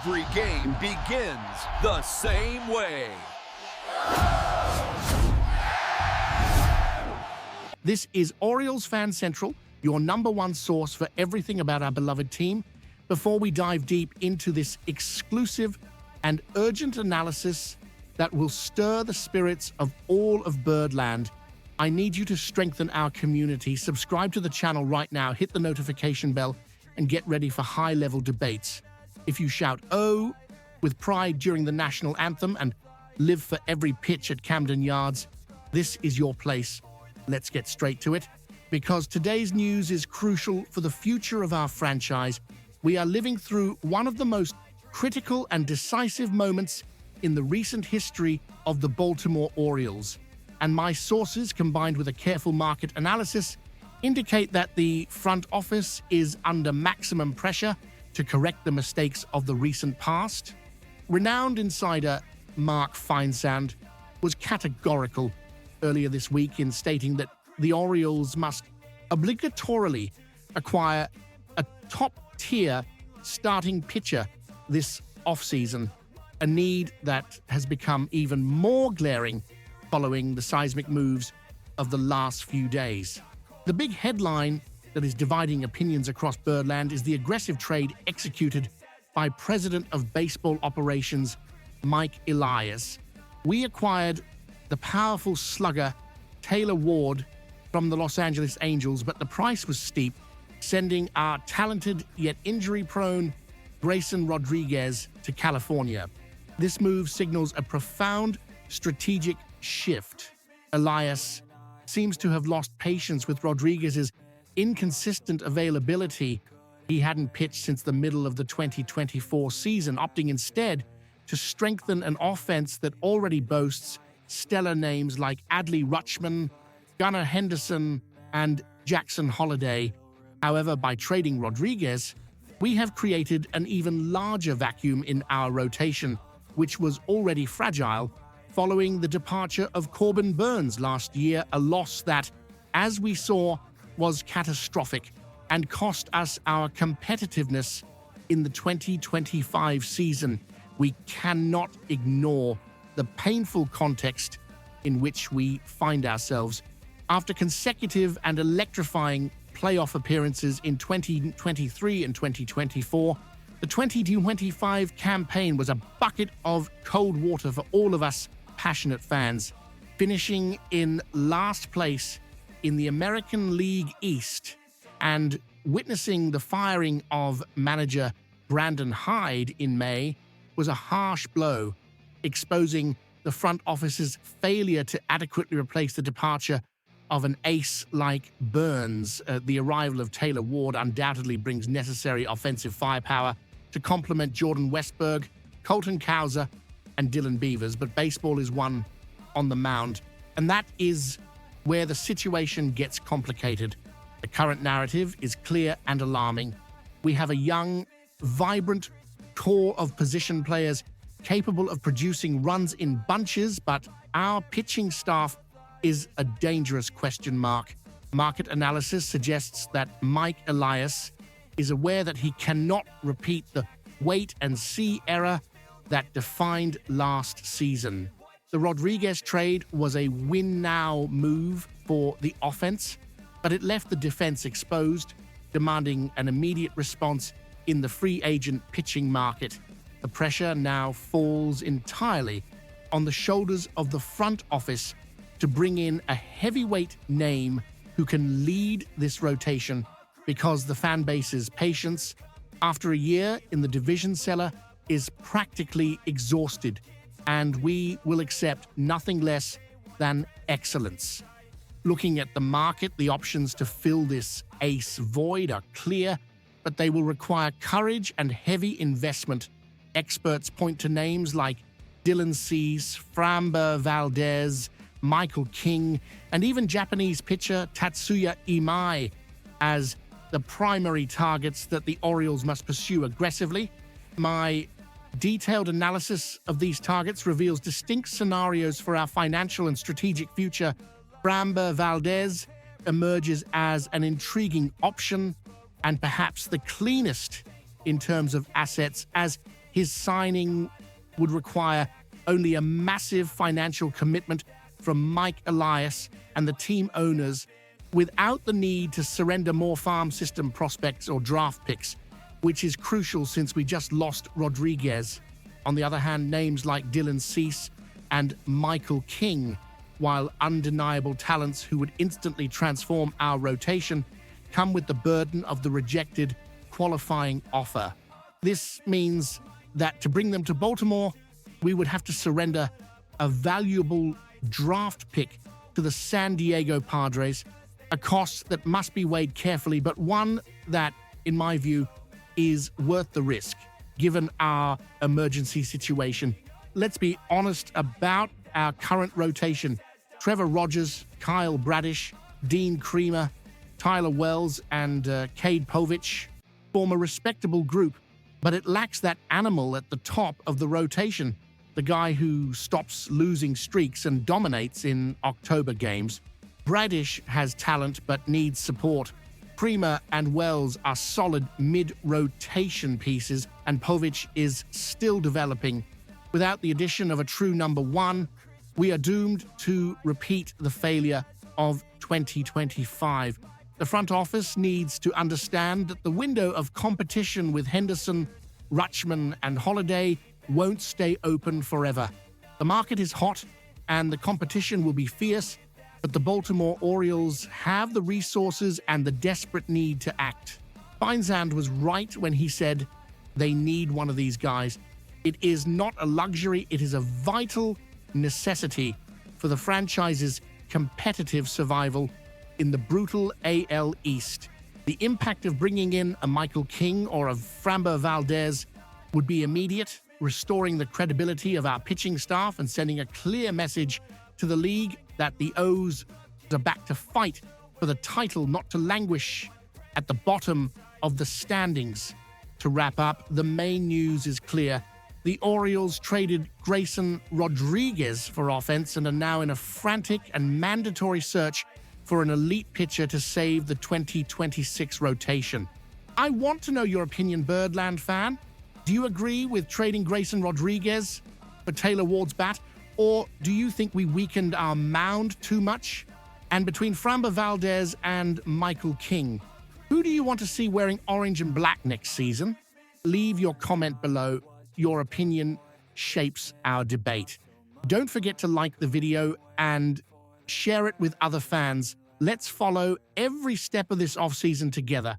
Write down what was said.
Every game begins the same way. This is Orioles Fan Central, your #1 source for everything about our beloved team. Before we dive deep into this exclusive and urgent analysis that will stir the spirits of all of Birdland, I need you to strengthen our community. Subscribe to the channel right now, hit the notification bell, and get ready for high-level debates. If you shout "Oh" with pride during the national anthem and live for every pitch at Camden Yards, this is your place. Let's get straight to it, because today's news is crucial for the future of our franchise. We are living through one of the most critical and decisive moments in the recent history of the Baltimore Orioles, and my sources, combined with a careful market analysis, indicate that the front office is under maximum pressure to correct the mistakes of the recent past. Renowned insider Mark Feinsand was categorical earlier this week in stating that the Orioles must obligatorily acquire a top-tier starting pitcher this offseason, a need that has become even more glaring following the seismic moves of the last few days. The big headline that is dividing opinions across Birdland is the aggressive trade executed by President of Baseball Operations Mike Elias. We acquired the powerful slugger Taylor Ward from the Los Angeles Angels, but the price was steep, sending our talented yet injury-prone Grayson Rodriguez to California. This move signals a profound strategic shift. Elias seems to have lost patience with Rodriguez's inconsistent availability. He hadn't pitched since the middle of the 2024 season, opting instead to strengthen an offense that already boasts stellar names like Adley Rutschman, Gunnar Henderson, and Jackson Holliday. However, by trading Rodriguez, we have created an even larger vacuum in our rotation, which was already fragile following the departure of Corbin Burnes last year, a loss that, as we saw, was catastrophic and cost us our competitiveness in the 2025 season. We cannot ignore the painful context in which we find ourselves. After consecutive and electrifying playoff appearances in 2023 and 2024, the 2025 campaign was a bucket of cold water for all of us passionate fans, finishing in last place in the American League East and witnessing the firing of manager Brandon Hyde in May was a harsh blow, exposing the front office's failure to adequately replace the departure of an ace like Burnes. The arrival of Taylor Ward undoubtedly brings necessary offensive firepower to complement Jordan Westburg, Colton Cowser, and Dylan Beavers, but baseball is won on the mound, and that is where the situation gets complicated. The current narrative is clear and alarming. We have a young, vibrant core of position players capable of producing runs in bunches, but our pitching staff is a dangerous question mark. Market analysis suggests that Mike Elias is aware that he cannot repeat the wait-and-see era that defined last season. The Rodriguez trade was a win-now move for the offense, but it left the defense exposed, demanding an immediate response in the free agent pitching market. The pressure now falls entirely on the shoulders of the front office to bring in a heavyweight name who can lead this rotation, because the fan base's patience after a year in the division cellar is practically exhausted, and we will accept nothing less than excellence. Looking at the market, the options to fill this ace void are clear, but they will require courage and heavy investment. Experts point to names like Dylan Cease, Framber Valdez, Michael King, and even Japanese pitcher Tatsuya Imai as the primary targets that the Orioles must pursue aggressively. My detailed analysis of these targets reveals distinct scenarios for our financial and strategic future. Framber Valdez emerges as an intriguing option and perhaps the cleanest in terms of assets, as His signing would require only a massive financial commitment from Mike Elias and the team owners without the need to surrender more farm system prospects or draft picks, which is crucial since we just lost Rodriguez. On the other hand, names like Dylan Cease and Michael King, while undeniable talents who would instantly transform our rotation, come with the burden of the rejected qualifying offer. This means that to bring them to Baltimore, we would have to surrender a valuable draft pick to the San Diego Padres, a cost that must be weighed carefully, but one that, in my view, is worth the risk, given our emergency situation. Let's be honest about our current rotation. Trevor Rogers, Kyle Bradish, Dean Creamer, Tyler Wells, and Cade Povich form a respectable group, but it lacks that animal at the top of the rotation, the guy who stops losing streaks and dominates in October games. Bradish has talent but needs support. Creamer and Wells are solid mid-rotation pieces, and Povich is still developing. Without the addition of a true number one, we are doomed to repeat the failure of 2025. The front office needs to understand that the window of competition with Henderson, Rutschman, and Holiday won't stay open forever. The market is hot, and the competition will be fierce, but the Baltimore Orioles have the resources and the desperate need to act. Feinsand was right when he said they need one of these guys. It is not a luxury, it is a vital necessity for the franchise's competitive survival in the brutal AL East. The impact of bringing in a Michael King or a Framber Valdez would be immediate, restoring the credibility of our pitching staff and sending a clear message to the league that the O's are back to fight for the title, not to languish at the bottom of the standings. To wrap up, the main news is clear. The Orioles traded Grayson Rodriguez for offense and are now in a frantic and mandatory search for an elite pitcher to save the 2026 rotation. I want to know your opinion, Birdland fan. Do you agree with trading Grayson Rodriguez for Taylor Ward's bat, or do you think we weakened our mound too much? And between Framber Valdez and Michael King, who do you want to see wearing orange and black next season? Leave your comment below. Your opinion shapes our debate. Don't forget to like the video and share it with other fans. Let's follow every step of this offseason together.